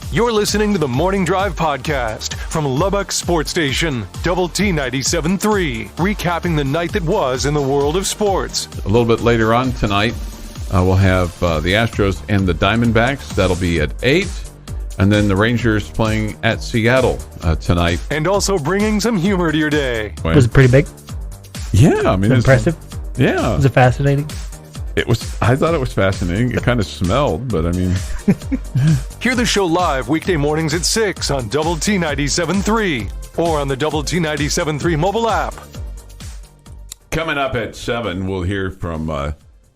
You're listening to the Morning Drive podcast from Lubbock Sports Station, Double T 97.3, recapping the night that was in the world of sports. A little bit later on tonight, we'll have the Astros and the Diamondbacks. That'll be at 8. And then the Rangers playing at Seattle tonight. And also bringing some humor to your day. Was it pretty big? Yeah, I mean, it's impressive. Yeah. Was it fascinating? I thought it was fascinating. It kind of smelled, but I mean. Hear the show live weekday mornings at 6 on Double T 97.3 or on the Double T 97.3 mobile app. Coming up at 7, we'll hear from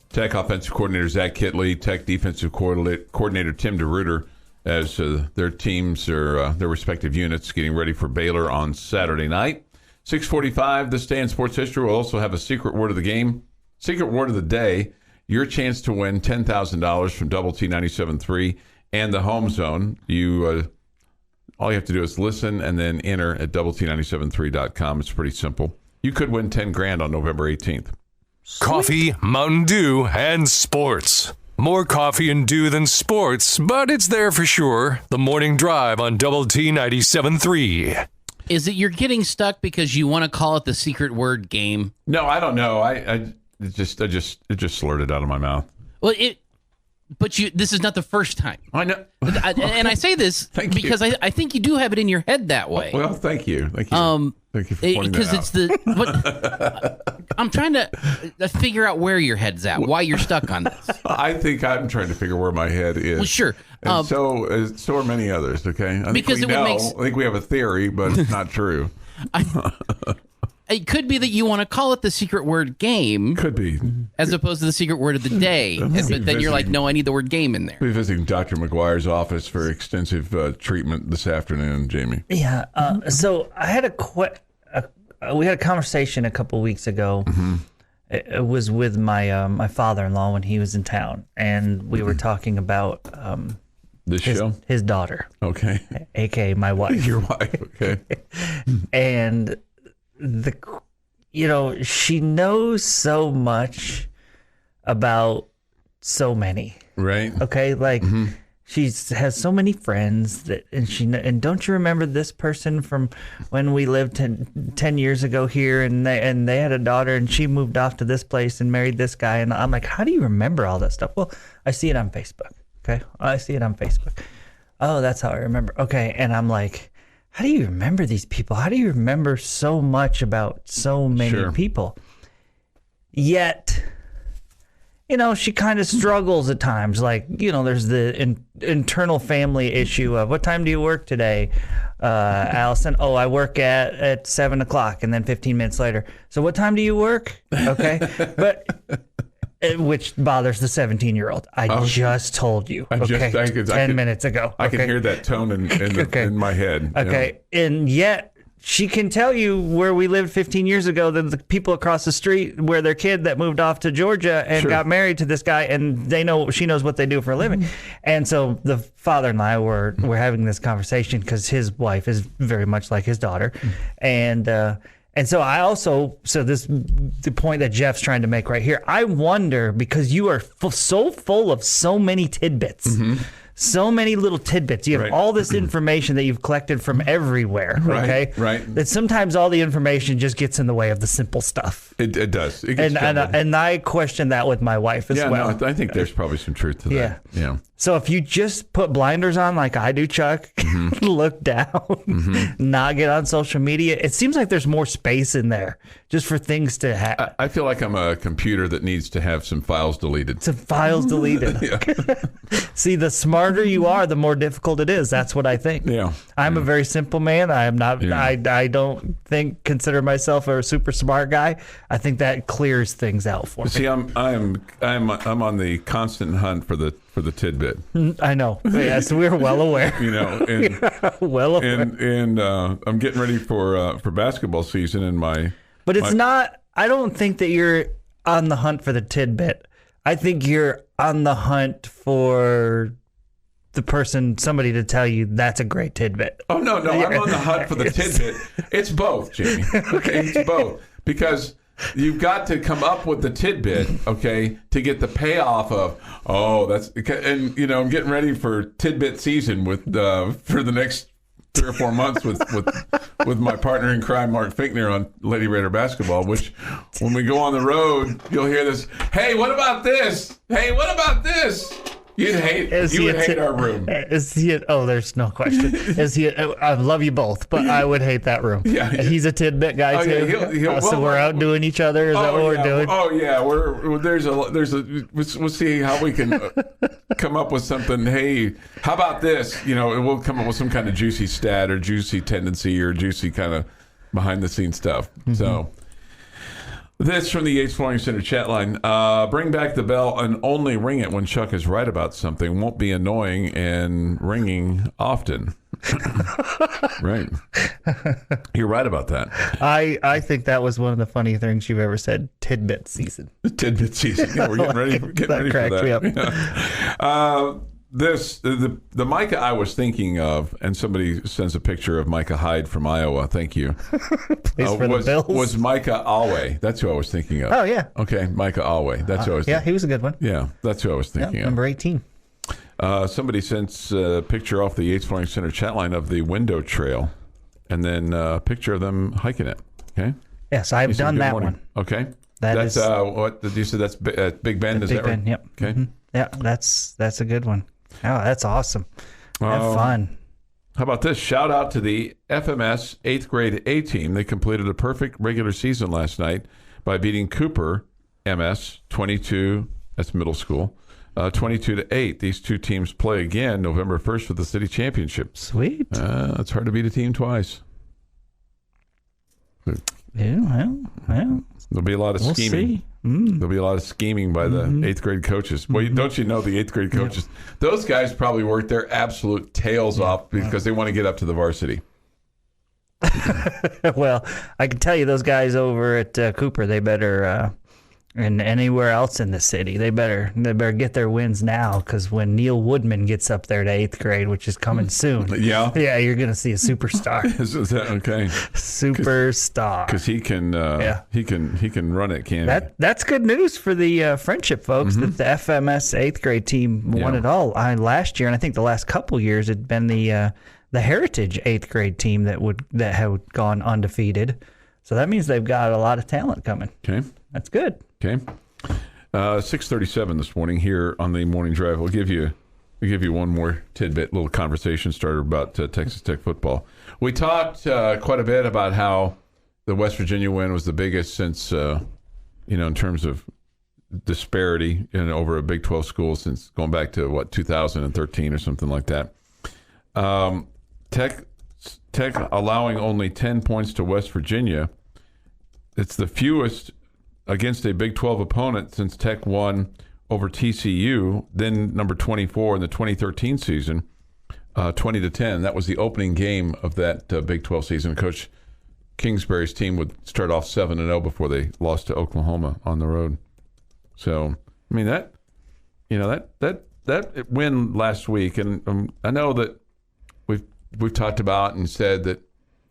Tech offensive coordinator Zach Kittley, Tech defensive coordinator Tim DeRuyter, as their teams or their respective units getting ready for Baylor on Saturday night. 6:45, this day in sports history. We'll also have a secret word of the game, secret word of the day. Your chance to win $10,000 from Double T 97.3 and the Home Zone. All you have to do is listen and then enter at doublet97.3.com. It's pretty simple. You could win $10,000 on November 18th. Coffee, Mountain Dew, and sports. More coffee and dew than sports, but it's there for sure. The Morning Drive on Double T 97.3. Is it you're getting stuck because you want to call it the secret word game? No, I don't know. It just slurred it out of my mouth. Well, this is not the first time. I know. And I say this because I think you do have it in your head that way. Well, thank you. Thank you. Thank you for pointing that out. I'm trying to figure out where your head's at, why you're stuck on this. I think I'm trying to figure where my head is. Well, sure. And so are many others, okay? I think we have a theory, but it's not true. It could be that you want to call it the secret word game. Could be. As opposed to the secret word of the day. But then you're like, no, I need the word game in there. We'll be visiting Dr. McGuire's office for extensive treatment this afternoon, Jamie. Yeah. So I had we had a conversation a couple weeks ago. Mm-hmm. It was with my father-in-law when he was in town, and we were talking about his daughter. Okay. AKA my wife. Your wife. Okay. And she knows so much about so many. Right. Okay. Like she has so many friends and don't you remember this person from when we lived 10 years ago here and they had a daughter and she moved off to this place and married this guy. And I'm like, how do you remember all that stuff? Well, I see it on Facebook. Okay. I see it on Facebook. Oh, that's how I remember. Okay. And I'm like, how do you remember these people? How do you remember so much about so many people? Yet, she kind of struggles at times. Like, there's the internal family issue of what time do you work today, Allison? Oh, I work at 7 o'clock, and then 15 minutes later. So what time do you work? Okay. But which bothers the 17-year-old. I just told you. 10 minutes ago. I can hear that tone in my head. Okay. And yet she can tell you where we lived 15 years ago, the people across the street where their kid that moved off to Georgia and got married to this guy, and she knows what they do for a living. And so the father and I were having this conversation because his wife is very much like his daughter. And so the point that Jeff's trying to make right here, I wonder, because you are so full of so many tidbits, so many little tidbits. You have all this information that you've collected from everywhere, okay? Right. That sometimes all the information just gets in the way of the simple stuff. It does. And I question that with my wife as well. No, I think there's probably some truth to that. Yeah. So if you just put blinders on like I do, Chuck, look down, not get on social media, it seems like there's more space in there just for things to happen. I feel like I'm a computer that needs to have some files deleted. Some files deleted. See, the smarter you are, the more difficult it is. That's what I think. Yeah. I'm a very simple man. I am not. Yeah. I don't consider myself a super smart guy. I think that clears things out for me. See, I'm on the constant hunt for the tidbit. I know. Yes, we're well aware. Well aware. And I'm getting ready for basketball season, and But it's not. I don't think that you're on the hunt for the tidbit. I think you're on the hunt for somebody to tell you that's a great tidbit. Oh, no. I'm on the hunt for the tidbit. It's both, Jamie. Okay. It's both. Because you've got to come up with the tidbit, okay, to get the payoff of, and I'm getting ready for tidbit season with for the next 3 or 4 months with my partner in crime, Mark Finkner, on Lady Raider basketball, which when we go on the road, you'll hear this, hey, what about this? Hey, what about this? You would hate our room. There's no question. I love you both, but I would hate that room. Yeah. He's a tidbit guy too. So we're outdoing each other. Is that what we're doing? Oh yeah, we'll see how we can come up with something. Hey, how about this? We'll come up with some kind of juicy stat or juicy tendency or juicy kind of behind the scenes stuff. Mm-hmm. So. This from the Yates Flooring Center chat line. Bring back the bell and only ring it when Chuck is right about something. Won't be annoying and ringing often. Right. You're right about that. I think that was one of the funny things you've ever said. Tidbit season. Tidbit season. Yeah, we're getting ready for that. Me up. Yeah. The Micah I was thinking of, and somebody sends a picture of Micah Hyde from Iowa. Thank you. Plays for the Bills. Was Micah Alway. That's who I was thinking of. Oh, yeah. Okay, Micah Alway. That's who I was thinking of. Yeah, he was a good one. Yeah, that's who I was thinking of. Number 18. Somebody sends a picture off the Yates Flooring Center chat line of the window trail, and then a picture of them hiking it. Okay? Yes, I've done that one. Okay. That's what did you say? That's Big Bend, is that right? Big Bend, yep. Okay. Mm-hmm. Yeah, that's a good one. Oh, that's awesome. Have fun. How about this? Shout out to the FMS 8th grade A team. They completed a perfect regular season last night by beating Cooper MS 22, that's middle school, 22-8. These two teams play again November 1st for the city championship. Sweet. It's hard to beat a team twice. Yeah, well. There'll be a lot of scheming. See. There'll be a lot of scheming by the 8th grade coaches. Well, don't you know the 8th grade coaches? Yeah. Those guys probably work their absolute tails off because they want to get up to the varsity. Well, I can tell you those guys over at Cooper, they better, and anywhere else in the city, they better get their wins now, because when Neil Woodman gets up there to 8th grade, which is coming soon, you're going to see a superstar. Is that okay? Superstar, because he can run it, can't he? That's good news for the Friendship folks, that the FMS 8th grade team won it all. Last year, and I think the last couple years, it'd been the Heritage 8th grade team that had gone undefeated. So that means they've got a lot of talent coming. Okay, that's good. Okay, 6:37 this morning here on the Morning Drive. We'll give you one more tidbit, little conversation starter about Texas Tech football. We talked quite a bit about how the West Virginia win was the biggest since in terms of disparity over a Big 12 school since going back to 2013 or something like that. Tech allowing only 10 points to West Virginia. It's the fewest against a Big 12 opponent since Tech won over TCU, then number 24 in the 2013 season, 20-10. That was the opening game of that Big 12 season. Coach Kingsbury's team would start off 7-0 before they lost to Oklahoma on the road. So, I mean, that win last week, and I know that we've talked about and said that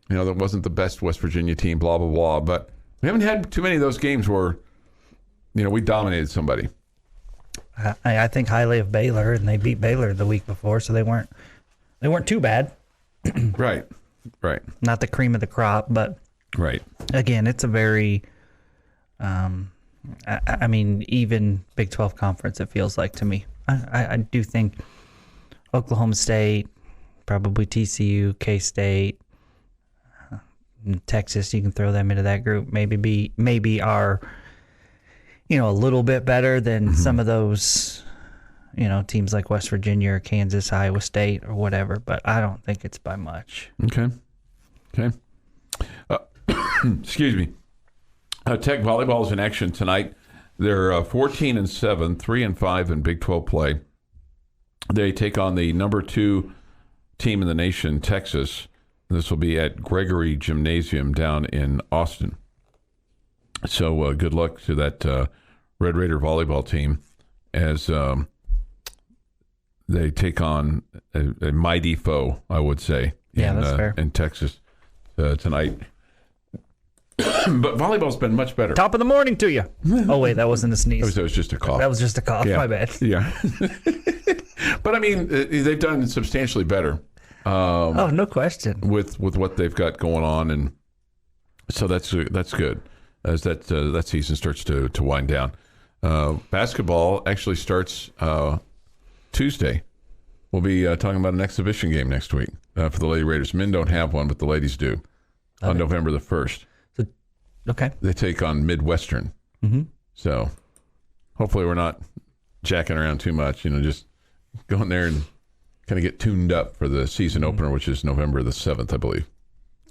that wasn't the best West Virginia team, blah blah blah, but we haven't had too many of those games where we dominated somebody. I think highly of Baylor, and they beat Baylor the week before, so they weren't too bad. Right. Not the cream of the crop, but right. Again, it's a very even Big 12 conference, it feels like to me. I do think Oklahoma State, probably TCU, K-State, Texas, you can throw them into that group. Maybe are a little bit better than some of those teams like West Virginia or Kansas, Iowa State or whatever. But I don't think it's by much. Okay. Excuse me. Tech volleyball is in action tonight. They're 14-7, 3-5 in Big 12 play. They take on the number 2 team in the nation, Texas. This will be at Gregory Gymnasium down in Austin. So good luck to that Red Raider volleyball team as they take on a mighty foe, I would say, that's fair. in Texas tonight. But volleyball's been much better. Top of the morning to you. Oh, wait, that wasn't a sneeze. That was just a cough. That was just a cough. Yeah. My bad. Yeah. But I mean, they've done substantially better. Oh, no question. With what they've got going on, and so that's good as that season starts to wind down. Basketball actually starts Tuesday. We'll be talking about an exhibition game next week for the Lady Raiders. Men don't have one, but the ladies do on November the 1st. So, okay. They take on Midwestern. Mm-hmm. So hopefully we're not jacking around too much. Just go in there and kind of get tuned up for the season opener, which is November the 7th, I believe.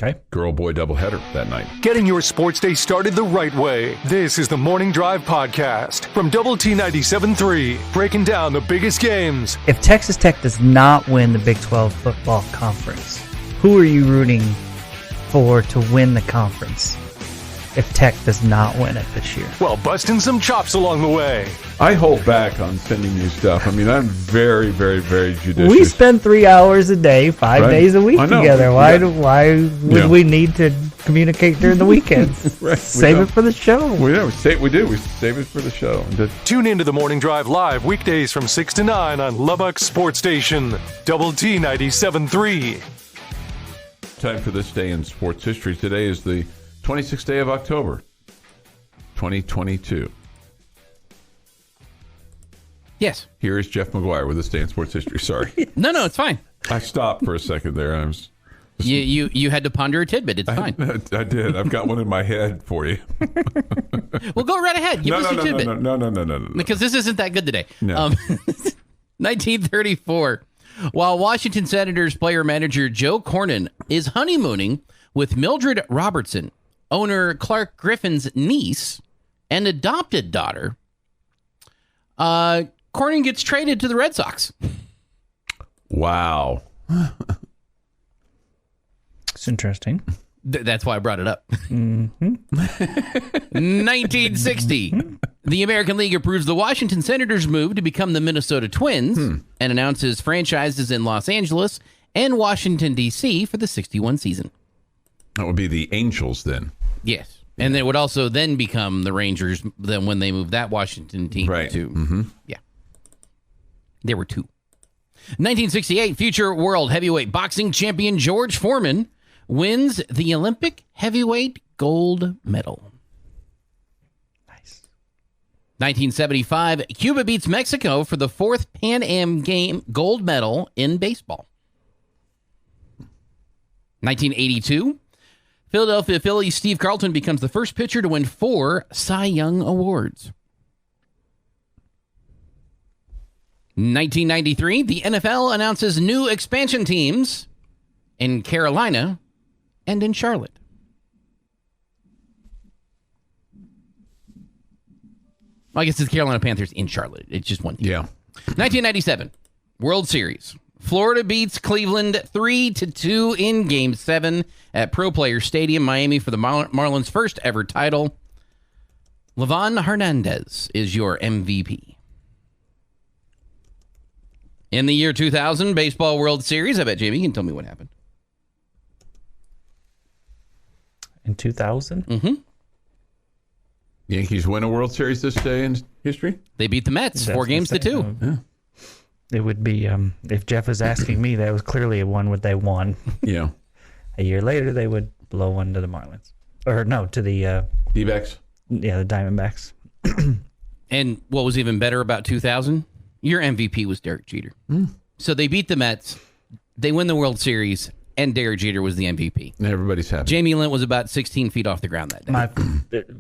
Okay. Girl-boy doubleheader that night. Getting your sports day started the right way. This is the Morning Drive Podcast from Double T 97.3, breaking down the biggest games. If Texas Tech does not win the Big 12 football conference, who are you rooting for to win the conference if Tech does not win it this year? Well, busting some chops along the way. I hold back on sending you stuff. I mean, I'm very, very, very judicious. We spend 3 hours a day, 5 Right. days a week I know. together. Why Yeah. would we need to communicate during the weekends? Right. Save it for the show. We do. We save it for the show. Tune into the Morning Drive live weekdays from 6 to 9 on Lubbock Sports Station, Double T 97.3. Time for this day in sports history. Today is the 26th day of October, 2022. Yes. Here is Jeff McGuire with this day in sports history. Sorry. No, it's fine. I stopped for a second there. I was... You had to ponder a tidbit. It's fine. I did. I've got one in my head for you. Well, go right ahead. Give us your tidbit. No. Because this isn't that good today. No. 1934. While Washington Senators player-manager Joe Cornyn is honeymooning with Mildred Robertson, owner Clark Griffin's niece and adopted daughter, Cornyn gets traded to the Red Sox. Wow. It's interesting. That's why I brought it up. 1960. The American League approves the Washington Senators' move to become the Minnesota Twins and announces franchises in Los Angeles and Washington, D.C. for the 61 season. That would be the Angels then. Yes. And they would also then become the Rangers then when they moved that Washington team Right. to. Mm-hmm. Yeah. There were two. 1968, future world heavyweight boxing champion George Foreman wins the Olympic heavyweight gold medal. Nice. 1975, Cuba beats Mexico for the fourth Pan Am game gold medal in baseball. 1982, Philadelphia Phillies Steve Carlton becomes the first pitcher to win 4 Cy Young Awards. 1993, the NFL announces new expansion teams in Carolina and in Charlotte. Well, I guess it's Carolina Panthers in Charlotte. It's just one team. Yeah. 1997, World Series. Florida beats Cleveland 3-2 in Game 7 at Pro Player Stadium, Miami, for the Marlins' first ever title. Livan Hernandez is your MVP. In the year 2000, Baseball World Series. I bet Jamie can tell me what happened. In 2000? Mm-hmm. Yankees win a World Series this day in history? They beat the Mets 4-2. Yeah. It would be, if Jeff was asking me, that was clearly a one what they won. Yeah. A year later, they would blow one to the Marlins. Or no, to the... D-backs? Yeah, the Diamondbacks. And what was even better about 2000? Your MVP was Derek Jeter. So they beat the Mets, they win the World Series, and Derek Jeter was the MVP. Everybody's happy. Jamie Lent was about 16 feet off the ground that day.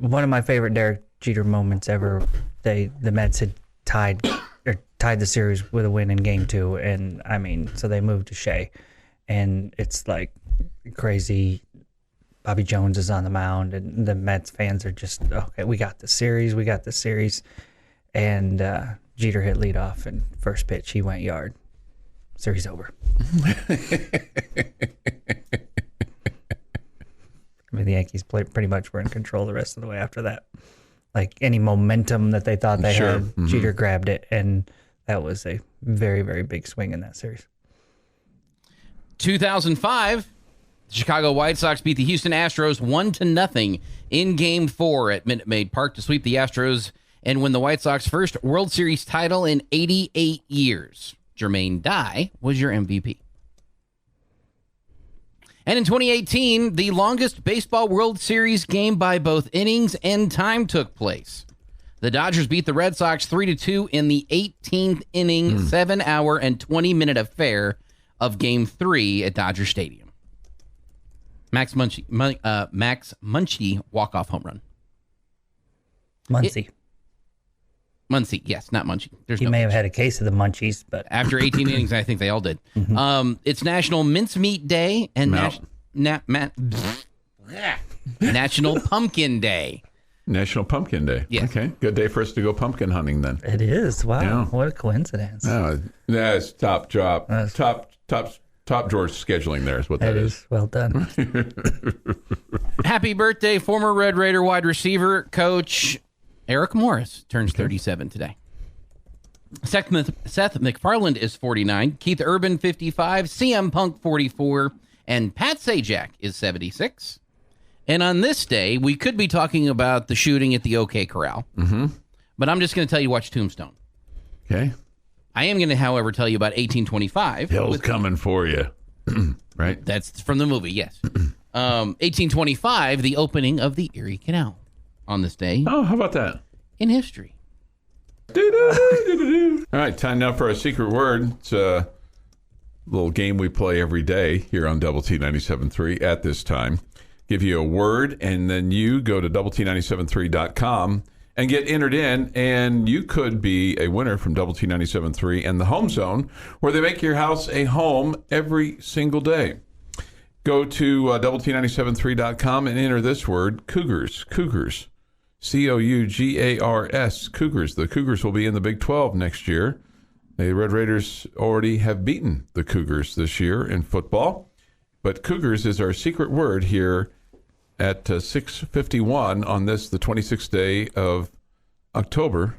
One of my favorite Derek Jeter moments ever, the Mets had tied the series with a win in Game 2, and I mean, so they moved to Shea, and it's like crazy. Bobby Jones is on the mound, and the Mets fans are just, okay, we got the series, and Jeter hit leadoff, and first pitch he went yard. Series over. I mean, the Yankees pretty much were in control the rest of the way after that. Like any momentum that they thought they had, Jeter grabbed it, and that was a very, very big swing in that series. 2005, The Chicago White Sox beat the Houston Astros 1-0 in Game 4 at Minute Maid Park to sweep the Astros and win the White Sox first World Series title in 88 years. Jermaine Dye was your MVP. And in 2018, the longest baseball World Series game by both innings and time took place. The Dodgers beat the Red Sox 3-2 in the 18th inning, 7-hour and 20-minute affair of Game 3 at Dodger Stadium. Max Muncy walk-off home run. Muncy. Muncy, yes, not Munchie. He may have had a case of the munchies, but after 18 innings, I think they all did. It's National Mincemeat Day and National Pumpkin Day. National Pumpkin Day. Yes. Okay, good day for us to go pumpkin hunting then. it is. Wow, Yeah. what a coincidence. That's top drawer scheduling there is what that is. Well done. Happy birthday, former Red Raider wide receiver coach Eric Morris turns 37 today. Seth MacFarlane is 49, Keith Urban 55, CM Punk 44, and Pat Sajak is 76. And on this day, we could be talking about the shooting at the OK Corral. But I'm just going to tell you to watch Tombstone. Okay. I am going to, however, tell you about 1825. Hell's coming for you. Right? That's from the movie, yes. 1825, the opening of the Erie Canal on this day Oh, how about that? in history. All right, time now for our secret word. It's a little game we play every day here on Double T 97.3 at this time. Give you a word, and then you go to doublet973.com and get entered in, and you could be a winner from Double T 97.3 and the Home Zone, where they make your house a home every single day. Go to doublet973.com and enter this word, Cougars. Cougars. Cougars. Cougars. The Cougars will be in the Big 12 next year. The Red Raiders already have beaten the Cougars this year in football. But Cougars is our secret word here at 6:51 on this, the 26th day of October,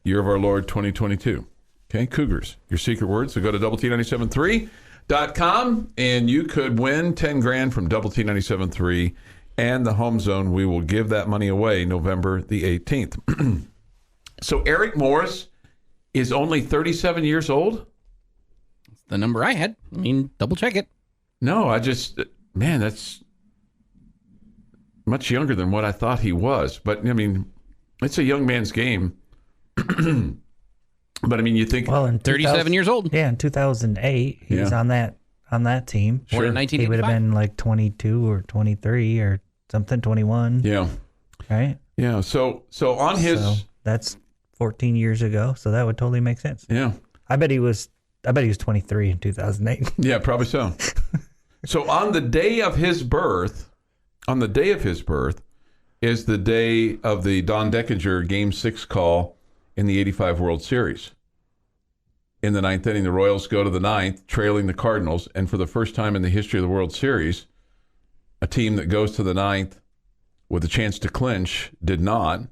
year of our Lord 2022. Okay, Cougars, your secret word. So go to doublet973.com and you could win 10 grand from Double T 97.3 and the Home Zone. We will give that money away November the 18th. So Eric Morris is only 37 years old? It's the number I had. I mean, double check it. No, that's much younger than what I thought he was. But, I mean, it's a young man's game. But, I mean, you think... Well, in 37 years old. Yeah, in 2008, he was on that team. Born in 1985. He would have been like 22 or 23 or something, 21. Yeah. Right? Yeah, so on his... So that's 14 years ago, so that would totally make sense. Yeah. I bet he was 23 in 2008. Yeah, probably so. So on the day of his birth is the day of the Don Deckinger Game 6 call in the 85 World Series. In the ninth inning, the Royals go to the ninth, trailing the Cardinals, and for the first time in the history of the World Series, a team that goes to the ninth with a chance to clinch did not.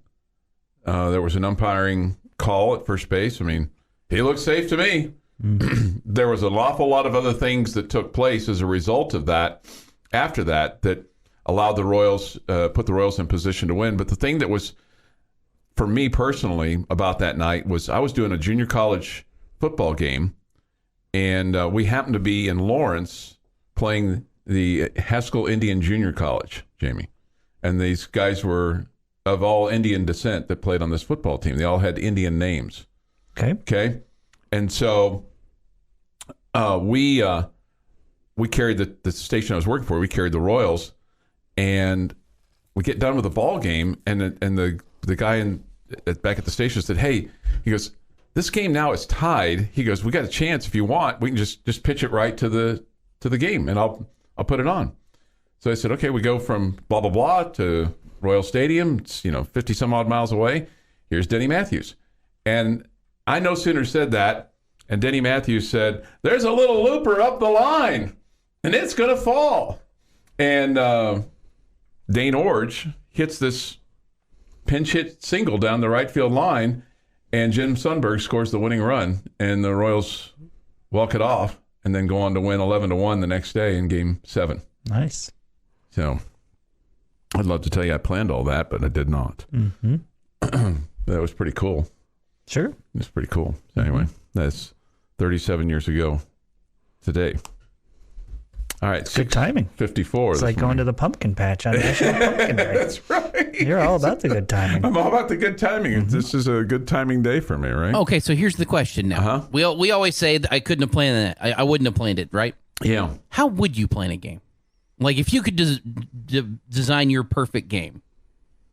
There was an umpiring call at first base. I mean, he looked safe to me. There was an awful lot of other things that took place as a result of that, after that allowed the Royals, put the Royals in position to win. But the thing that was, for me personally, about that night was I was doing a junior college football game, and we happened to be in Lawrence playing the Haskell Indian Junior College, Jamie. And these guys were of all Indian descent that played on this football team. They all had Indian names. Okay. And so we carried the station I was working for. We carried the Royals, and we get done with the ball game, and the guy back at the station said, "Hey," he goes, "this game now is tied." He goes, "We got a chance. If you want, we can just pitch it right to the game, and I'll put it on." So I said, "Okay." We go from blah blah blah to Royal Stadium. It's 50 some odd miles away. Here's Denny Matthews, and I no sooner said that, and Denny Matthews said, "There's a little looper up the line, and it's going to fall." And Dane Orge hits this pinch hit single down the right field line, and Jim Sundberg scores the winning run, and the Royals walk it off and then go on to win 11-1 the next day in Game 7. Nice. So I'd love to tell you I planned all that, but I did not. Mm-hmm. That was pretty cool. Sure. It's pretty cool. So anyway, that's 37 years ago today. All right. Good timing. 54. It's like going to the pumpkin patch on National Pumpkin Day. That's right. You're all about the good timing. I'm all about the good timing. Mm-hmm. This is a good timing day for me, right? Okay, so here's the question now. Uh-huh. We always say that I couldn't have planned that. I wouldn't have planned it, right? Yeah. How would you plan a game? Like if you could design your perfect game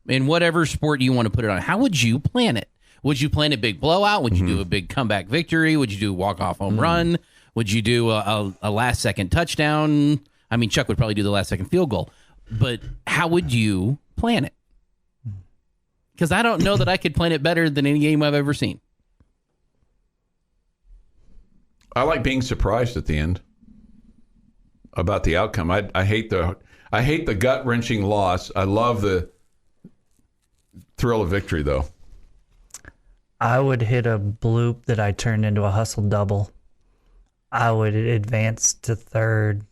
in whatever sport you want to put it on, how would you plan it? Would you plan a big blowout? Would you do a big comeback victory? Would you do a walk-off home run? Would you do a last-second touchdown? I mean, Chuck would probably do the last-second field goal. But how would you plan it? Because I don't know that I could plan it better than any game I've ever seen. I like being surprised at the end about the outcome. I hate the gut-wrenching loss. I love the thrill of victory, though. I would hit a bloop that I turned into a hustle double. I would advance to third,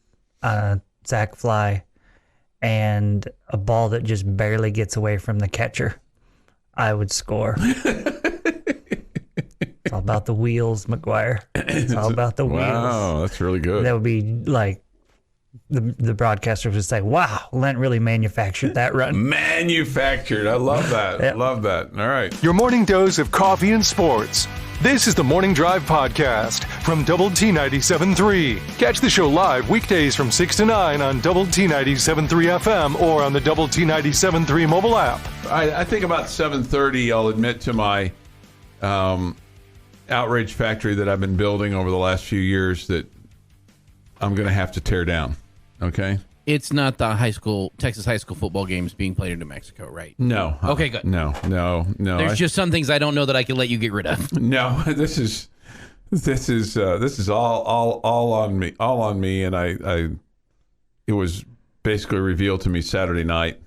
sack fly, and a ball that just barely gets away from the catcher. I would score. It's all about the wheels, McGuire. It's all about the wheels. Wow, that's really good. That would be like the broadcaster would say, wow, Lent really manufactured that run. Manufactured. I love that. Yep. Love that. All right. Your morning dose of coffee and sports. This is the Morning Drive Podcast from Double T 97.3. Catch the show live weekdays from 6 to 9 on Double T 97.3 FM or on the Double T 97.3 mobile app. I think about 7:30, I'll admit to my outrage factory that I've been building over the last few years that I'm going to have to tear down. Okay? It's not the Texas high school football games being played in New Mexico, right? No. Okay, good. No. There's just some things I don't know that I can let you get rid of. No, this is all on me. All on me, and it was basically revealed to me Saturday night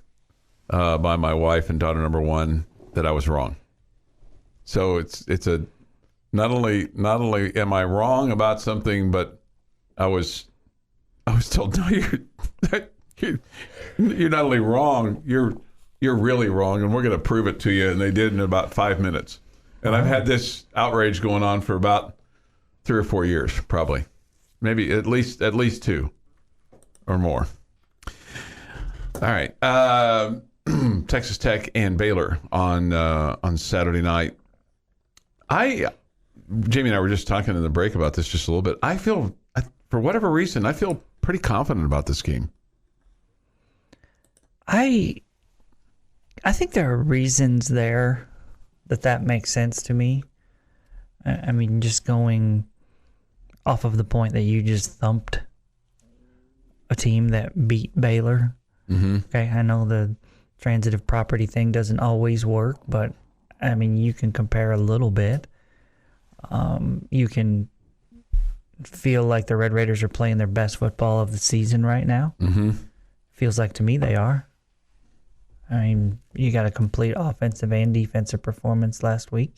by my wife and daughter number one that I was wrong. So it's a not only am I wrong about something, but I was told, no, you're not only wrong, you're really wrong, and we're going to prove it to you. And they did in about 5 minutes. And I've had this outrage going on for about 3 or 4 years, probably, maybe at least 2 or more. All right, Texas Tech and Baylor on Saturday night. Jamie and I were just talking in the break about this just a little bit. I feel, for whatever reason, I feel pretty confident about this game. I think there are reasons there that makes sense to me. I mean, just going off of the point that you just thumped a team that beat Baylor. Mm-hmm. Okay, I know the transitive property thing doesn't always work, but I mean, you can compare a little bit. You can feel like the Red Raiders are playing their best football of the season right now. Mm-hmm. Feels like to me they are. I mean, you got a complete offensive and defensive performance last week.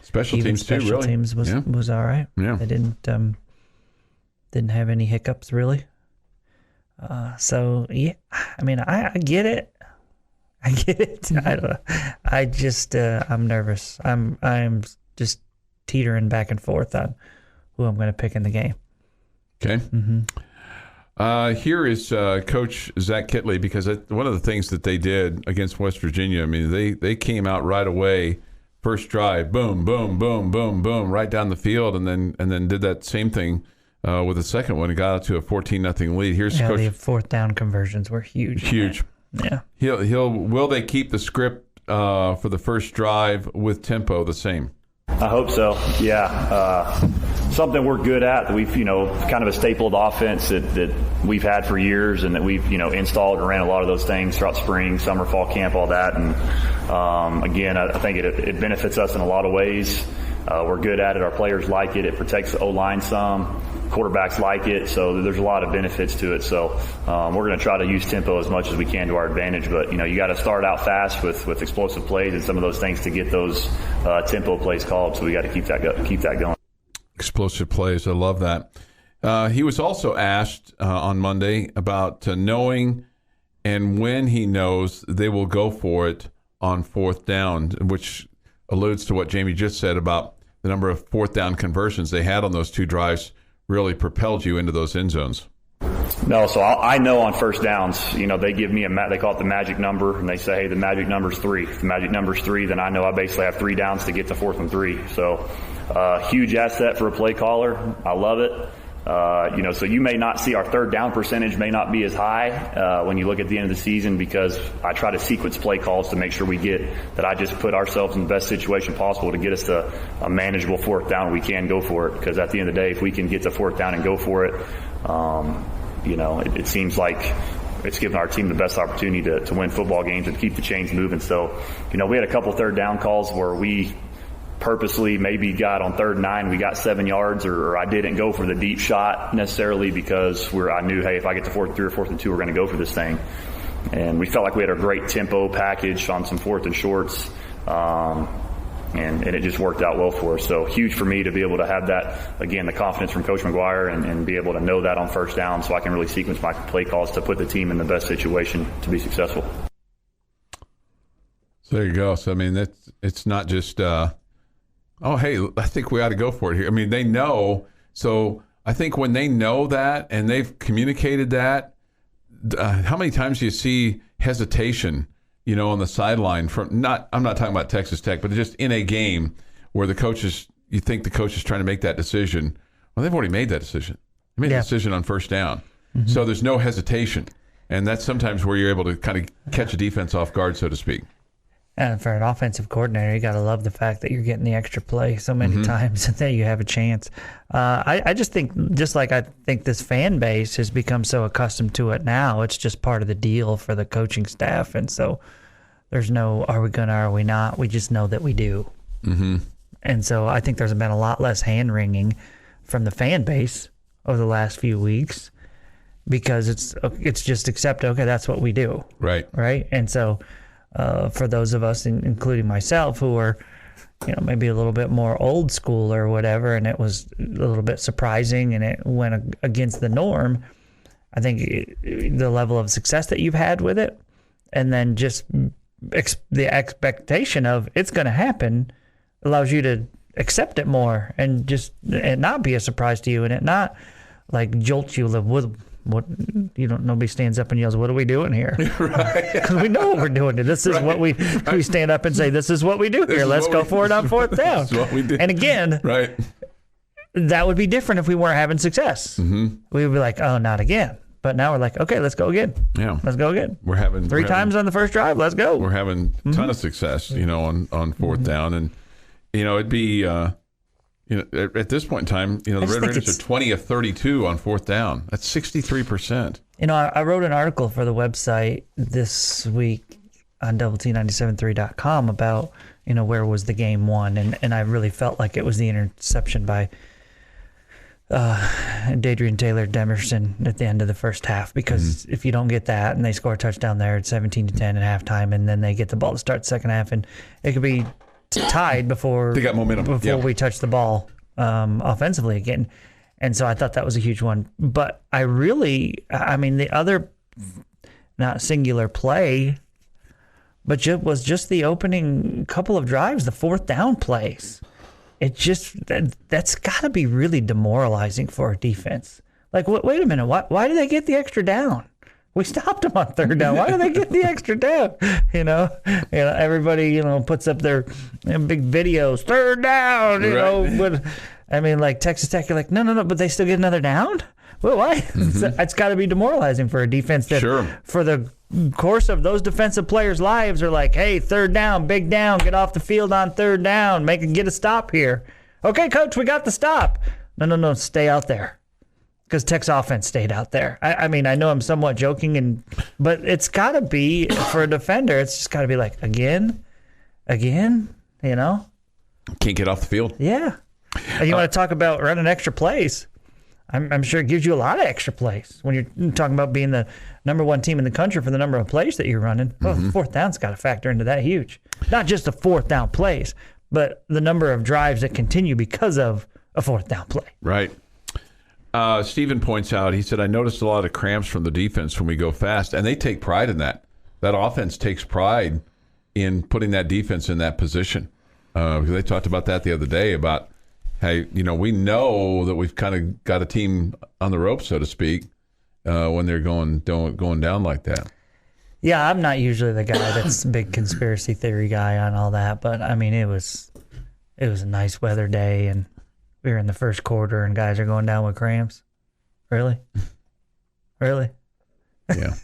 Special teams too, really. Special teams was all right. Yeah. They didn't have any hiccups really. So yeah, I mean, I get it. I get it. I don't know. I just I'm nervous. I'm just teetering back and forth on who I'm going to pick in the game. Okay. Mm-hmm. Here is Coach Zach Kittley, because one of the things that they did against West Virginia, I mean, they came out right away, first drive, boom, boom, boom, boom, boom, right down the field, and then did that same thing with the second one and got out to a 14-0 lead. Here's Coach. The fourth down conversions were huge. Huge. Yeah. Will they keep the script for the first drive with tempo the same? I hope so. Yeah. Something we're good at. We've, kind of a stapled offense that we've had for years and that we've, installed and ran a lot of those things throughout spring, summer, fall camp, all that. And again, I think it benefits us in a lot of ways. We're good at it. Our players like it. It protects the O-line some. Quarterbacks like it. So there's a lot of benefits to it. So we're going to try to use tempo as much as we can to our advantage. But, you got to start out fast with explosive plays and some of those things to get those tempo plays called. So we got to keep that going. Explosive plays. I love that. He was also asked on Monday about knowing and when he knows they will go for it on fourth down, which alludes to what Jamie just said about the number of fourth down conversions they had on those 2 drives really propelled you into those end zones. No, so I know on first downs, they give me they call it the magic number, and they say, hey, the magic number's 3. If the magic number's 3, then I know I basically have 3 downs to get to 4th and 3. So, huge asset for a play caller. I love it. So you may not see our third down percentage may not be as high when you look at the end of the season, because I try to sequence play calls to make sure I just put ourselves in the best situation possible to get us to a manageable fourth down. We can go for it, because at the end of the day, if we can get to fourth down and go for it, it seems like it's given our team the best opportunity to win football games and keep the chains moving. So, we had a couple third down calls where we purposely maybe got on 3rd and 9, we got 7 yards, or I didn't go for the deep shot necessarily because I knew, hey, if I get to 4th and 3 or 4th and 2, we're going to go for this thing. And we felt like we had a great tempo package on some 4th and shorts, and it just worked out well for us. So huge for me to be able to have that, again, the confidence from Coach McGuire and be able to know that on first down, so I can really sequence my play calls to put the team in the best situation to be successful. So there you go. So, it's not just hey, I think we ought to go for it here. They know. So I think when they know that and they've communicated that, how many times do you see hesitation, on the sideline I'm not talking about Texas Tech, but just in a game where you think the coach is trying to make that decision. Well, they've already made that decision. They made a decision on first down. Mm-hmm. So there's no hesitation. And that's sometimes where you're able to kind of catch a defense off guard, so to speak. And for an offensive coordinator, you got to love the fact that you're getting the extra play so many times that you have a chance. I just think, I think this fan base has become so accustomed to it now, it's just part of the deal for the coaching staff. And so there's no, are we going to, are we not? We just know that we do. Mm-hmm. And so I think there's been a lot less hand-wringing from the fan base over the last few weeks, because it's just accept, okay, that's what we do. Right. Right. And so, for those of us, including myself, who are, maybe a little bit more old school or whatever, and it was a little bit surprising and it went against the norm, I think the level of success that you've had with it, and then just the expectation of it's going to happen, allows you to accept it more and just it not be a surprise to you, and it not like jolt you with nobody stands up and yells, "What are we doing here?" Right. Because we know what we're doing. This is what we stand up and say, "This is what we do here. Let's go for it on fourth down." This is what we do. And again, right, that would be different if we weren't having success. Mm-hmm. We would be like, "Oh, not again." But now we're like, "Okay, let's go again." Yeah, let's go again. We're having three times on the first drive. Let's go. We're having a ton of success, on fourth down, and it'd be. At this point in time, the Red Raiders are 20 of 32 on fourth down. That's 63%. I wrote an article for the website this week on doublet97.3.com about, where was the game won. And I really felt like it was the interception by Dadrian Taylor Demerson at the end of the first half. Because if you don't get that and they score a touchdown there, it's 17-10 at halftime, and then they get the ball to start the second half, and it could be tied before they got momentum before we touch the ball offensively again. And so I thought that was a huge one. But the other, not singular play, but was just the opening couple of drives, the fourth down plays. It just, that's got to be really demoralizing for a defense. Like, wait a minute, why did they get the extra down? We stopped them on third down. Why do they get the extra down? Everybody, puts up their big videos, third down, But, like Texas Tech, you're like, no, but they still get another down? Well, why? Mm-hmm. It's got to be demoralizing for a defense that, for the course of those defensive players' lives, are like, hey, third down, big down, get off the field on third down, get a stop here. Okay, coach, we got the stop. No, stay out there. Because Tech's offense stayed out there. I know I'm somewhat joking, but it's got to be, for a defender, it's just got to be like, again, Can't get off the field. Yeah. And you want to talk about running extra plays. I'm sure it gives you a lot of extra plays when you're talking about being the number one team in the country for the number of plays that you're running. Well, fourth down's got to factor into that huge. Not just the fourth down plays, but the number of drives that continue because of a fourth down play. Right. Steven points out, he said, I noticed a lot of cramps from the defense when we go fast, and they take pride in that. That offense takes pride in putting that defense in that position. Because they talked about that the other day about, hey, we know that we've kind of got a team on the rope, so to speak, when they're going down like that. Yeah, I'm not usually the guy that's a big conspiracy theory guy on all that, but I mean, it was a nice weather day, and we were in the first quarter, and guys are going down with cramps. Really? Really? Yeah.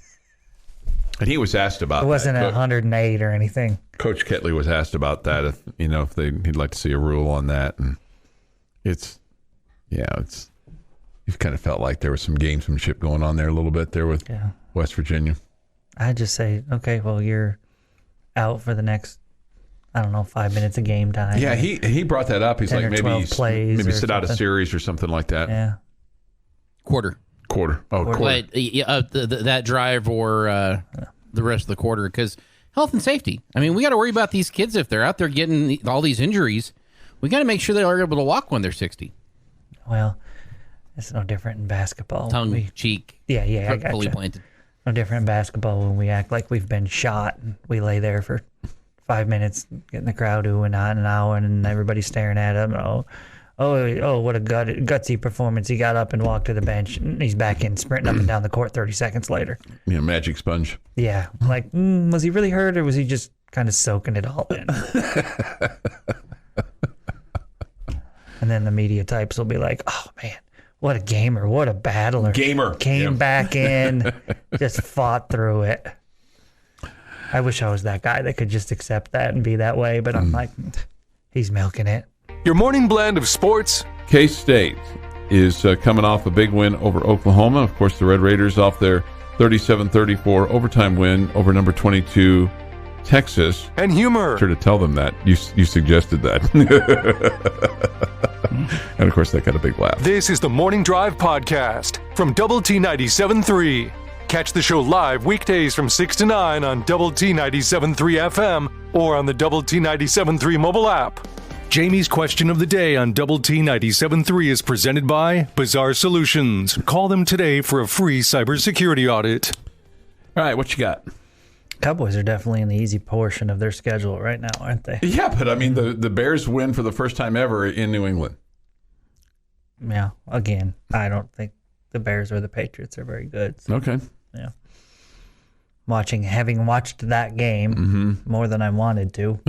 And he was asked about that. It wasn't that. 108 or anything. Coach Ketley was asked about that, if he'd like to see a rule on that, and you've kind of felt like there was some gamesmanship going on there a little bit there with West Virginia. I just say, okay, well, you're out for the next, 5 minutes of game time. Yeah, he brought that up. He's like, maybe sit out a series or something like that. Yeah. Quarter. Oh, quarter. But that drive or the rest of the quarter, because health and safety. I mean, we got to worry about these kids if they're out there getting all these injuries. We got to make sure they are able to walk when they're 60. Well, it's no different in basketball. Tongue, cheek. Yeah, I got fully you. planted. No different in basketball when we act like we've been shot and we lay there for 5 minutes getting the crowd oohing on and ahhing and everybody's staring at him. Oh, what a gutsy performance. He got up and walked to the bench and he's back in sprinting up and down the court 30 seconds later. Magic sponge. Yeah. Like, was he really hurt or was he just kind of soaking it all in? And then the media types will be like, oh, man. What a gamer, what a battler. Came back in, just fought through it. I wish I was that guy that could just accept that and be that way, but I'm like, he's milking it. Your morning blend of sports. K-State is coming off a big win over Oklahoma. Of course, the Red Raiders off their 37-34 overtime win over number 22 Texas. And humor. Sure to tell them that. You suggested that. And, of course, that got a big laugh. This is the Morning Drive Podcast from Double T 97.3. Catch the show live weekdays from 6 to 9 on Double T 97.3 FM or on the Double T 97.3 mobile app. Jamie's question of the day on Double T 97.3 is presented by Bizarre Solutions. Call them today for a free cybersecurity audit. All right, what you got? Cowboys are definitely in the easy portion of their schedule right now, aren't they? Yeah, but I mean, the Bears win for the first time ever in New England. Yeah, again, I don't think the Bears or the Patriots are very good. So, okay. Yeah. Having watched that game more than I wanted to.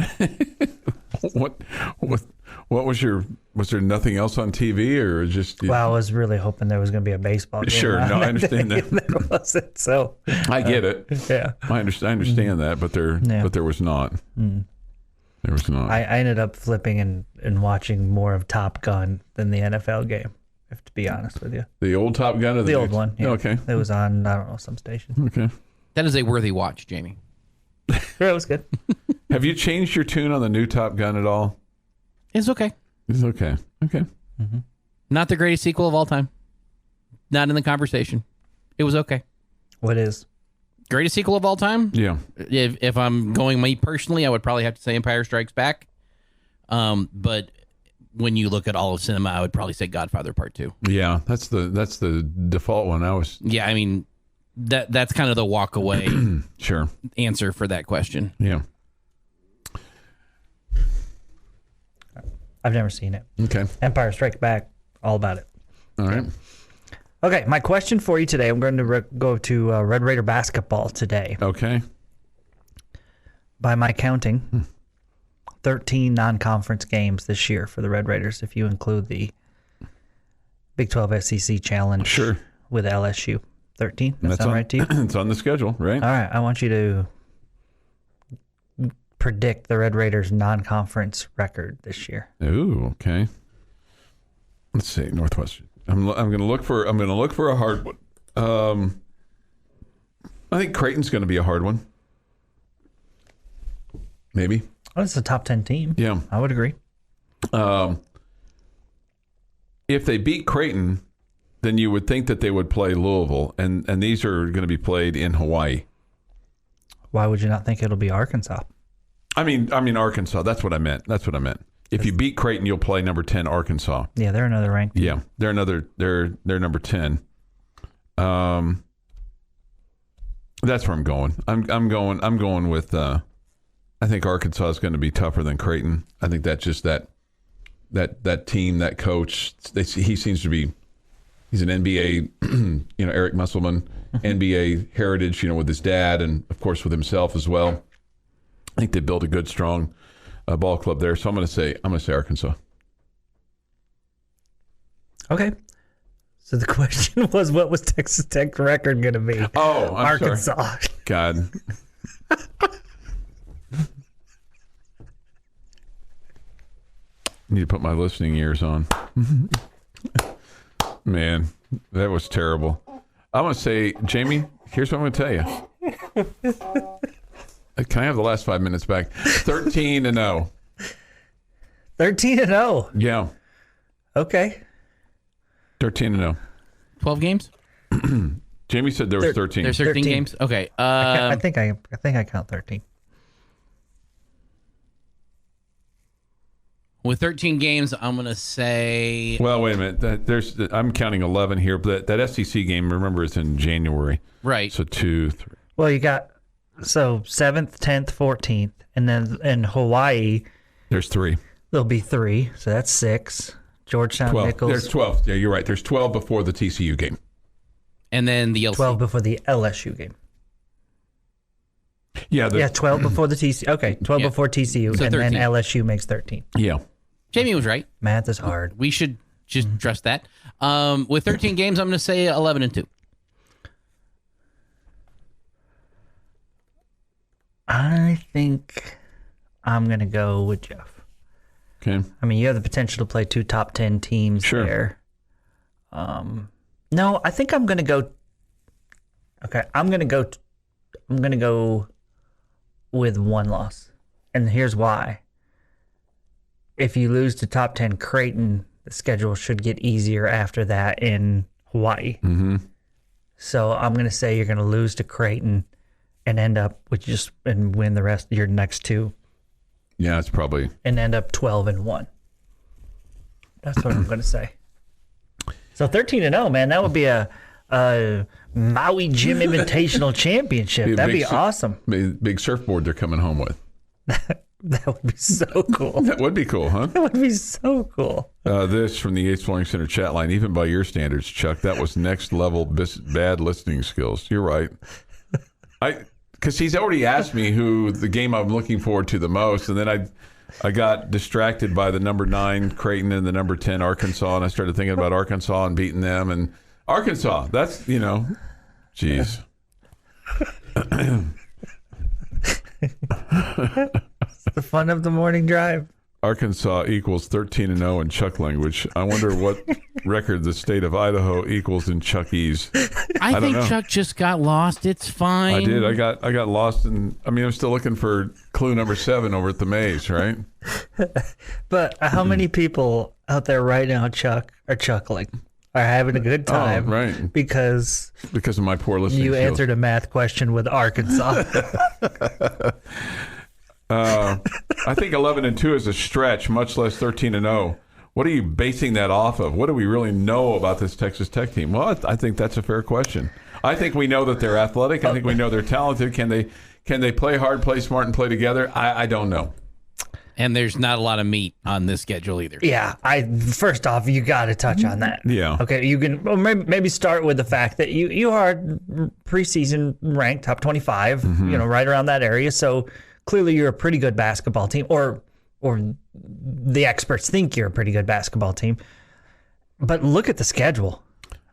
What was there nothing else on TV or just? Well, I was really hoping there was going to be a baseball game. Sure, no, I understand that. There wasn't, so. I get it. Yeah. I understand that, but there was not. There was not. I ended up flipping and watching more of Top Gun than the NFL game, if to be honest with you. The old Top Gun or the old one? Yeah. Okay. It was on, I don't know, some station. Okay. That is a worthy watch, Jamie. Yeah, it was good. Have you changed your tune on the new Top Gun at all? It's okay. It's okay. Okay. Mm-hmm. Not the greatest sequel of all time. Not in the conversation. It was okay. What is? Greatest sequel of all time? Yeah. If I'm going me personally, I would probably have to say Empire Strikes Back. But when you look at all of cinema, I would probably say Godfather Part 2. Yeah, that's the default one. Yeah, I mean, that's kind of the walk away sure answer for that question. Yeah. I've never seen it. Okay. Empire Strikes Back, all about it. All right. Okay, my question for you today, I'm going to go to Red Raider basketball today. Okay. By my counting, 13 non-conference games this year for the Red Raiders, if you include the Big 12 SEC Challenge sure. with LSU. 13? That sound right to you? It's on the schedule, right? All right, I want you to predict the Red Raiders' non-conference record this year. Ooh, okay. Let's see, Northwestern. I'm going to look for a hard one. I think Creighton's going to be a hard one. Maybe. Oh, it's a top 10 team. Yeah, I would agree. If they beat Creighton, then you would think that they would play Louisville, and these are going to be played in Hawaii. Why would you not think it'll be Arkansas? I mean Arkansas. That's what I meant. If you beat Creighton, you'll play number 10 Arkansas. Yeah, they're another ranked team. Yeah, they're number 10. That's where I'm going. I'm going with. I think Arkansas is going to be tougher than Creighton. I think that's just that team, that coach. He seems to be. He's an NBA, Eric Musselman, NBA heritage, with his dad and of course with himself as well. I think they built a good, strong ball club there. So I'm going to say Arkansas. Okay. So the question was, what was Texas Tech's record going to be? Oh, I'm Arkansas. Sorry. God. Need to put my listening ears on. Man, that was terrible. I'm going to say, Jamie, here's what I'm going to tell you. Can I have the last 5 minutes back? 13-0. 13-0. Yeah. Okay. 13-0. 12 games? Jamie said there was 13. There's 13 games? Okay. I think I count 13. With 13 games, I'm going to say... Well, wait a minute. I'm counting 11 here, but that SEC game, remember, is in January. Right. So 2, 3. Well, you got 7th, 10th, 14th, and then in Hawaii... There's 3. There'll be 3, so that's 6. Georgetown, 12. Nichols. There's 12. Yeah, you're right. There's 12 before the TCU game. And then the LC. 12 before the LSU game. Yeah. 12 before the TCU. Okay, 12 before TCU, So and 13. then LSU makes 13. Yeah. Jamie was right. Math is hard. We should just trust that. With 13 games, I'm going to say 11-2. I think I'm going to go with Jeff. Okay. I mean, you have the potential to play 2 top 10 teams there. No, I think I'm going to go. Okay, I'm going to go with 1 loss, and here's why. If you lose to top 10 Creighton, the schedule should get easier after that in Hawaii. Mm-hmm. So I'm going to say you're going to lose to Creighton and end up with and win the rest of your next 2. Yeah, it's probably... And end up 12-1. That's what I'm going to say. So 13-0, man, that would be a Maui Gym Invitational Championship. That'd be awesome. Big surfboard they're coming home with. That would be so cool. That would be cool, huh? That would be so cool. This from the Yates Flooring Center chat line. Even by your standards, Chuck, that was next level bad listening skills. You're right. Because he's already asked me who the game I'm looking forward to the most, and then I got distracted by the number 9 Creighton and the number 10 Arkansas, and I started thinking about Arkansas and beating them. And Arkansas, that's, geez. The fun of the morning drive. Arkansas equals 13-0 in Chuck language. I wonder what record the state of Idaho equals in Chuckese. I think know. Chuck just got lost. It's fine. I did. I got lost in. I'm still looking for clue number 7 over at the maze, right? But how many people out there right now, Chuck, are chuckling, are having a good time? Right. Because of my poor listening you skills. answered a math question with Arkansas. I think 11-2 is a stretch, much less 13-0. What are you basing that off of? What do we really know about this Texas Tech team? Well, I think that's a fair question. I think we know that they're athletic. I think we know they're talented. Can they play hard, play smart, and play together? I don't know. And there's not a lot of meat on this schedule either. Yeah, first off, you got to touch on that. Yeah. Okay, you can maybe start with the fact that you are preseason ranked top 25, right around that area. So clearly you're a pretty good basketball team, or the experts think you're a pretty good basketball team. But look at the schedule.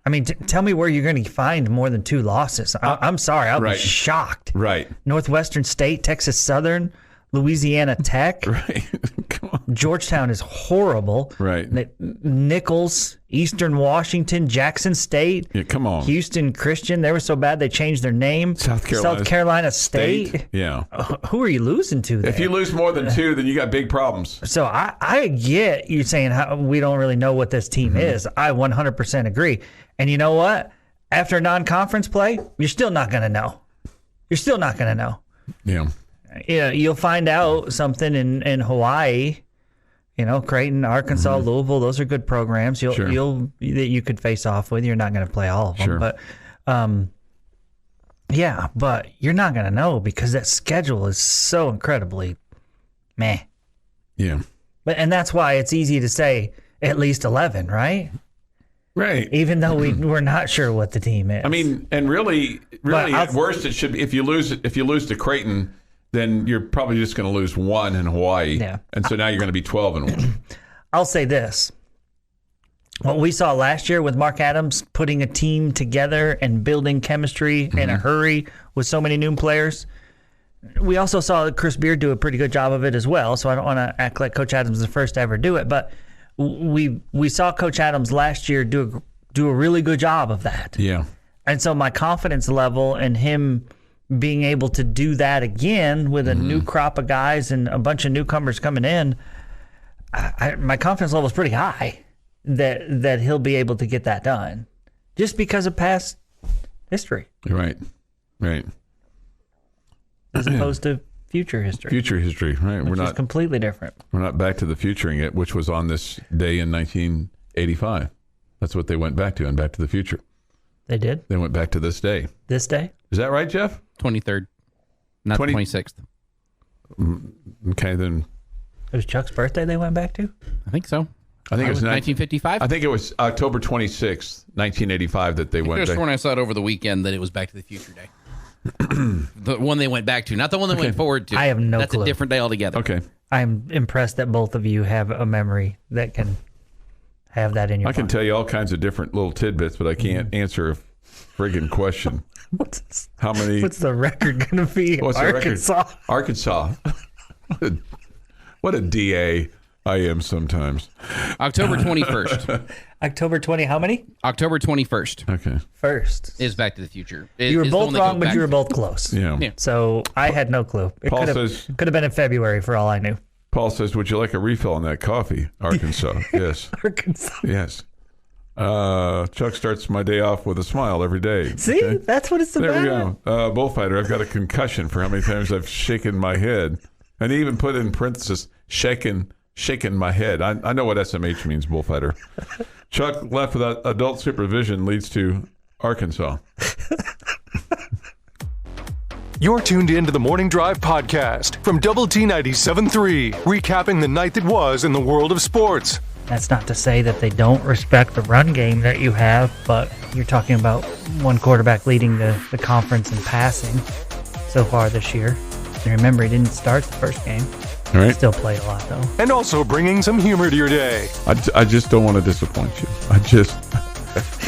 I mean, tell me where you're going to find more than 2 losses. I'm sorry, I'll be shocked. Right. Northwestern State, Texas Southern, Louisiana Tech. Right. Come on. Georgetown is horrible. Right. Nichols, Eastern Washington, Jackson State. Yeah, come on. Houston Christian. They were so bad they changed their name. South Carolina State. Yeah. Who are you losing to there? If you lose more than 2, then you got big problems. So I get you saying we don't really know what this team is. I 100% agree. And you know what? After non-conference play, you're still not going to know. You're still not going to know. Yeah. Yeah, you'll find out something in Hawaii, Creighton, Arkansas, Louisville, those are good programs. Sure. That you could face off with. You're not going to play all of them, Sure. but but you're not going to know because that schedule is so incredibly meh. Yeah. And that's why it's easy to say at least 11, right? Right. Even though we're not sure what the team is. I mean, and really at worst, it should be if you lose to Creighton, then you're probably just going to lose one in Hawaii. Yeah. And so now you're going to be 12-1. I'll say this. What we saw last year with Mark Adams putting a team together and building chemistry in a hurry with so many new players, we also saw Chris Beard do a pretty good job of it as well. So I don't want to act like Coach Adams is the first to ever do it, but we saw Coach Adams last year do a really good job of that. Yeah. And so my confidence level in him being able to do that again with a new crop of guys and a bunch of newcomers coming in, my confidence level is pretty high that he'll be able to get that done just because of past history. Right. As opposed to future history. Future history, right? Which is completely different. We're not back to the futuring it, which was on this day in 1985. That's what they went back to, and Back to the Future. They did? They went back to this day. This day? Is that right, Jeff? 23rd, not 26th. Okay, then. It was Chuck's birthday they went back to? I think so. I think it was 1955. I think it was October 26th, 1985 that they went back. I could have sworn I saw it over the weekend that it was Back to the Future Day. The one they went back to, not the one they went forward to. I have no clue. That's a different day altogether. Okay. I'm impressed that both of you have a memory that can have that in your I can tell you all kinds of different little tidbits, but I can't answer a friggin' question. What's the record going to be? What's Arkansas. The record? Arkansas. What a DA I am sometimes. October 21st. October 20, how many? October 21st. Okay. First. Is Back to the Future. You were both wrong, but you were both close. Yeah. So I had no clue. It Paul could have been in February for all I knew. Paul says, would you like a refill on that coffee? Arkansas. Yes. Arkansas. Yes. Chuck starts my day off with a smile every day. See? Okay? That's what it's about. There we go. Bullfighter, I've got a concussion for how many times I've shaken my head. And he even put in parenthesis, shaking my head. I know what SMH means, Bullfighter. Chuck left without adult supervision leads to Arkansas. You're tuned in to the Morning Drive podcast from Double T 97.3, recapping the night that was in the world of sports. That's not to say that they don't respect the run game that you have, but you're talking about one quarterback leading the conference in passing so far this year. And remember, he didn't start the first game. All right. Still played a lot, though. And also bringing some humor to your day. I just don't want to disappoint you.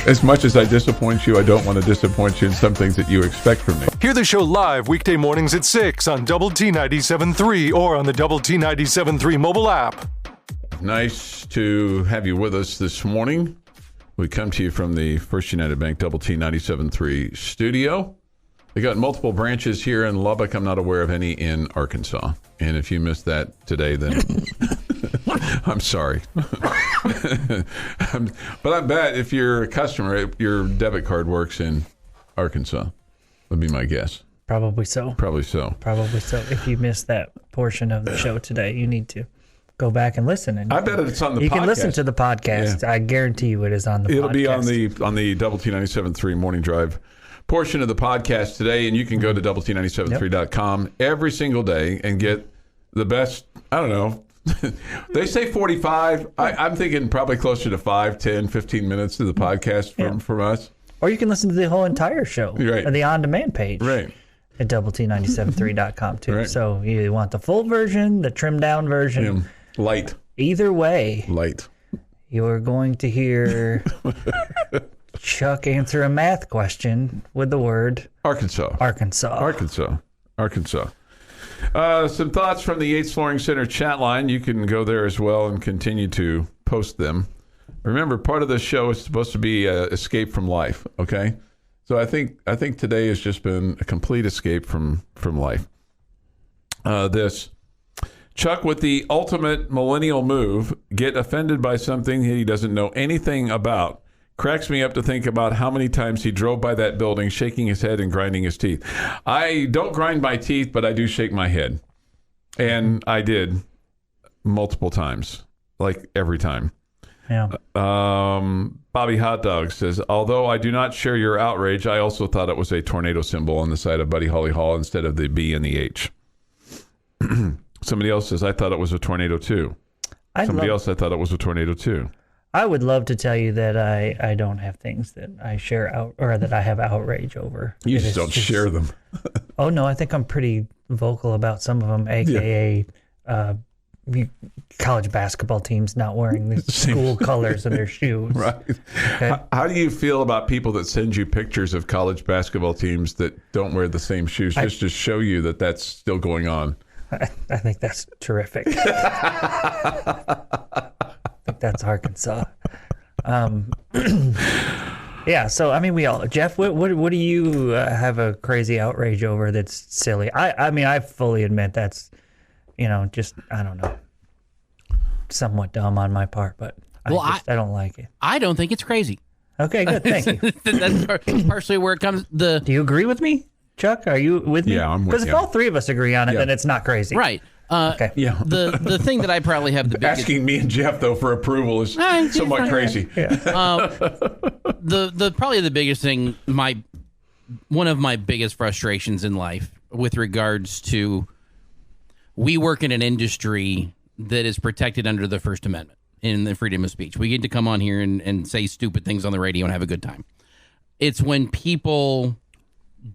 As much as I disappoint you, I don't want to disappoint you in some things that you expect from me. Hear the show live weekday mornings at 6 on Double T 97.3 or on the Double T 97.3 mobile app. Nice to have you with us this morning. We come to you from the First United Bank Double T 97.3 studio. They got multiple branches here in Lubbock. I'm not aware of any in Arkansas. And if you missed that today, then I'm sorry. But I bet if you're a customer, your debit card works in Arkansas, would be my guess. Probably so. Probably so. Probably so. If you missed that portion of the show today, you need to go back and listen. And I bet it's on the podcast. You can listen to the podcast. Yeah. I guarantee you it is on the podcast. It'll be on the Double T 97.3 Morning Drive portion of the podcast today, and you can go to doublet973.com every single day and get the best, I don't know, they say 45. I'm thinking probably closer to 5, 10, 15 minutes of the podcast from us. Or you can listen to the whole entire show right. on the on-demand page right. at doublet973.com too. Right. So you want the full version, the trimmed-down version. Light. Either way. Light. You're going to hear Chuck answer a math question with the word Arkansas. Some thoughts from the Yates Flooring Center chat line. You can go there as well and continue to post them. Remember, part of the show is supposed to be escape from life. Okay, so I think today has just been a complete escape from life. This Chuck with the ultimate millennial move, get offended by something he doesn't know anything about. Cracks me up to think about how many times he drove by that building shaking his head and grinding his teeth. I don't grind my teeth, but I do shake my head. And I did multiple times. like every time. Yeah. Bobby Hot Dog says, although I do not share your outrage, I also thought it was a tornado symbol on the side of Buddy Holly Hall instead of the B and the H. Somebody else says, I thought it was a tornado too. Somebody else, I thought it was a tornado too. I would love to tell you that I don't have things that I share out or that I have outrage over. You just don't share them. Oh, no, I think I'm pretty vocal about some of them, a.k.a. College basketball teams not wearing the school colors in their shoes. Right. Okay. How do you feel about people that send you pictures of college basketball teams that don't wear the same shoes just to show you that that's still going on? I think that's terrific. I think that's Arkansas. Yeah, so I mean, we all. Jeff, what do you have a crazy outrage over that's silly? I mean, I fully admit that's, just I don't know, somewhat dumb on my part, but I don't like it. I don't think it's crazy. Okay, good, thank you. That's partially where it comes. Do you agree with me, Chuck? Are you with me? Yeah, I'm with you. Because if all three of us agree on it, then it's not crazy. Right. Okay. Yeah. The thing that I probably have the biggest... Asking me and Jeff, though, for approval is somewhat crazy. Yeah. Probably the biggest thing, one of my biggest frustrations in life with regards to, we work in an industry that is protected under the First Amendment in the freedom of speech. We get to come on here and say stupid things on the radio and have a good time. It's when people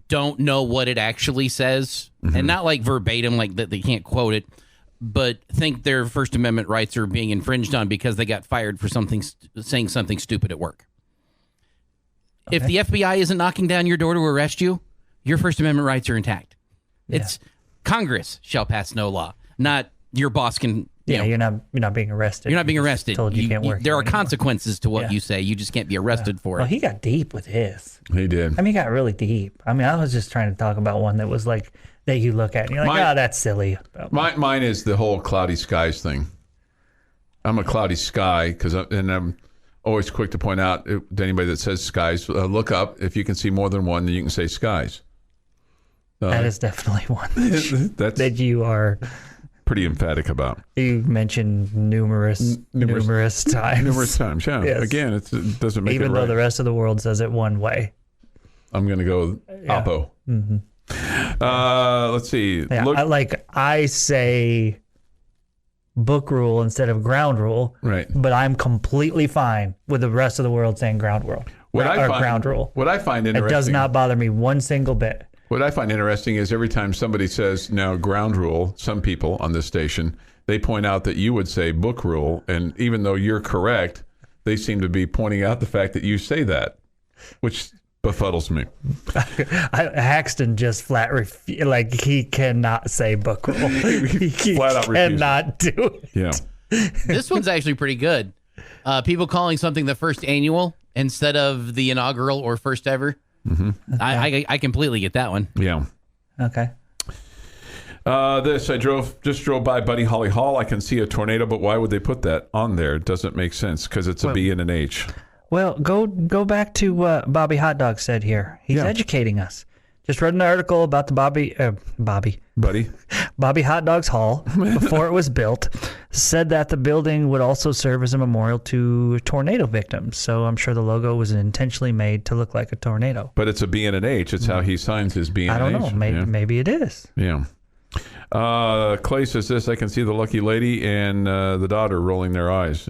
don't know what it actually says, and not like verbatim, like that they can't quote it, but think their First Amendment rights are being infringed on because they got fired for saying something stupid at work. Okay. If the FBI isn't knocking down your door to arrest you, your First Amendment rights are intact. Yeah. It's Congress shall pass no law, not your boss can. You're not being arrested. You're not being arrested. Told you can't work. There are anymore. Consequences to what you say. You just can't be arrested for it. Well, he got deep with his. He did. I mean, he got really deep. I mean, I was just trying to talk about one that was like that you look at and you're like, that's silly. Mine is the whole cloudy skies thing. I'm a cloudy sky and I'm always quick to point out to anybody that says skies, look up. If you can see more than one, then you can say skies. That is definitely one that's that you are pretty emphatic about. You mentioned numerous times. Numerous times, yeah. Yes. Again, it doesn't make it right. Even though the rest of the world says it one way. I'm going to go oppo. Let's see. Yeah, I say book rule instead of ground rule. Right. But I'm completely fine with the rest of the world saying ground rule. Ground rule. What I find interesting. It does not bother me one single bit. What I find interesting is every time somebody says now ground rule, some people on this station, they point out that you would say book rule, and even though you're correct, they seem to be pointing out the fact that you say that, which befuddles me. Haxton just he cannot say book rule. He flat out cannot do it. Yeah. This one's actually pretty good. People calling something the first annual instead of the inaugural or first ever. Mm-hmm. I completely get that one. Yeah. Okay. I just drove by Buddy Holly Hall. I can see a tornado, but why would they put that on there? It doesn't make sense because it's a B and an H. Well, go back to what Bobby Hot Dog said here. He's educating us. Just read an article about the Bobby Hot Dog's Hall before it was built. Said that the building would also serve as a memorial to tornado victims. So I'm sure the logo was intentionally made to look like a tornado. But it's a B and an H. It's how he signs his B and an H. I don't know. Maybe it is. Yeah. Clay says this. I can see the lucky lady and the daughter rolling their eyes.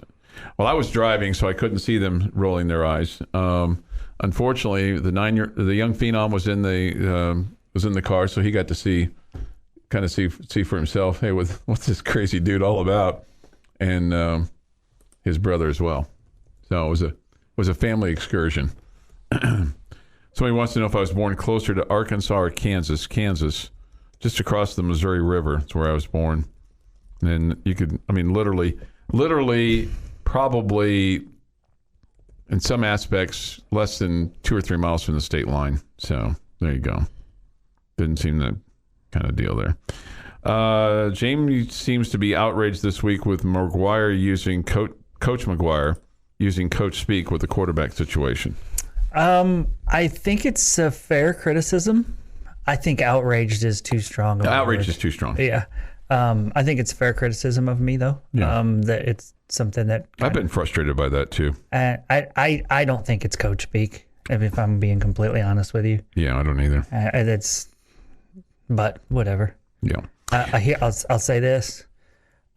Well, I was driving, so I couldn't see them rolling their eyes. Unfortunately, the young phenom was in the car, so he got to see for himself. Hey, what's this crazy dude all about? And his brother as well. So it was a family excursion. Somebody wants to know if I was born closer to Arkansas or Kansas. Kansas, just across the Missouri River. That's where I was born. And you could, literally, probably in some aspects less than 2 or 3 miles from the state line. So there you go. Didn't seem that kind of deal there. Jamie seems to be outraged this week with McGuire using Coach McGuire using coach speak with the quarterback situation. I think it's a fair criticism. I think outraged is too strong. Outraged is too strong. Yeah. I think it's fair criticism of me, though. Yeah. That it's something that I've been frustrated by that too. I don't think it's coach speak, if I'm being completely honest with you. Yeah, I don't either. But whatever. Yeah. I'll say this.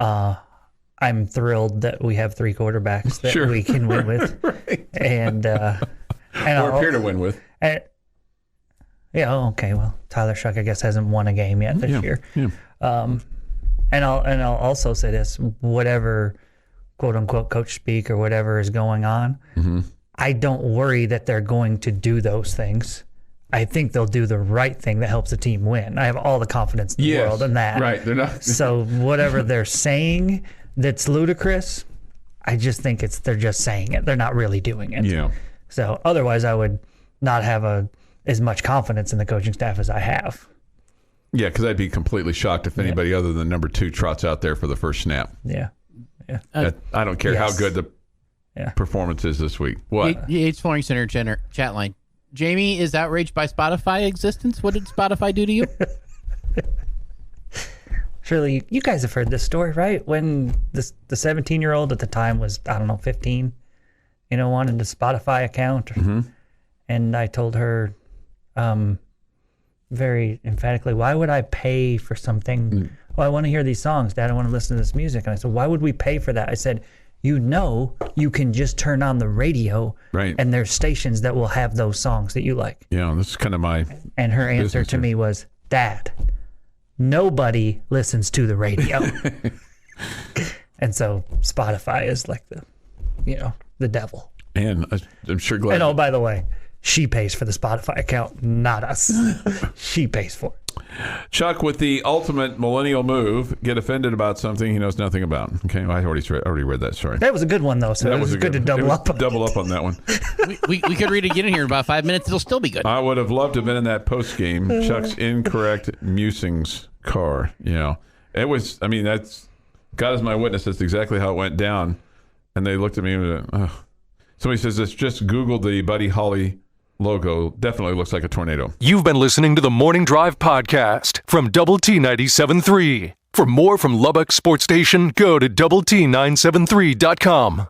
I'm thrilled that we have 3 quarterbacks that Sure. we can win with. Right. And Or appear to win with. Okay. Well, Tyler Shuck, I guess, hasn't won a game yet this year. Yeah. And I'll also say this: whatever, quote unquote, coach speak or whatever is going on, I don't worry that they're going to do those things. I think they'll do the right thing that helps the team win. I have all the confidence in the world in that. Right. They're not. So whatever they're saying that's ludicrous, I just think they're just saying it. They're not really doing it. Yeah. So otherwise, I would not have as much confidence in the coaching staff as I have. Yeah, because I'd be completely shocked if anybody other than number 2 trots out there for the first snap. Yeah. I don't care how good the performance is this week. What? Yates Flooring Center chat line. Jamie is outraged by Spotify existence. What did Spotify do to you? Surely you guys have heard this story, right? When the 17-year-old at the time was, 15, wanted a Spotify account. And I told her very emphatically, why would I pay for something? I want to hear these songs, Dad. I want to listen to this music. And I said, why would we pay for that? I said, you can just turn on the radio, right? And there's stations that will have those songs that you like. Yeah, this is kind of my. And her answer to me was, Dad, nobody listens to the radio. And so Spotify is like the devil. And I'm sure glad. And by the way, she pays for the Spotify account, not us. She pays for it. Chuck, with the ultimate millennial move, get offended about something he knows nothing about. Okay, I already read that story. That was a good one, though, so it was good to double up. Double up on that one. we could read it again here in about 5 minutes. It'll still be good. I would have loved to have been in that post game. Chuck's incorrect musings car. It was. I mean, that's God is my witness. That's exactly how it went down. And they looked at me and somebody says, just Google the Buddy Holly logo. Definitely looks like a tornado. You've been listening to the Morning Drive podcast from Double T 97.3. For more from Lubbock Sports Station, go to doublet973.com.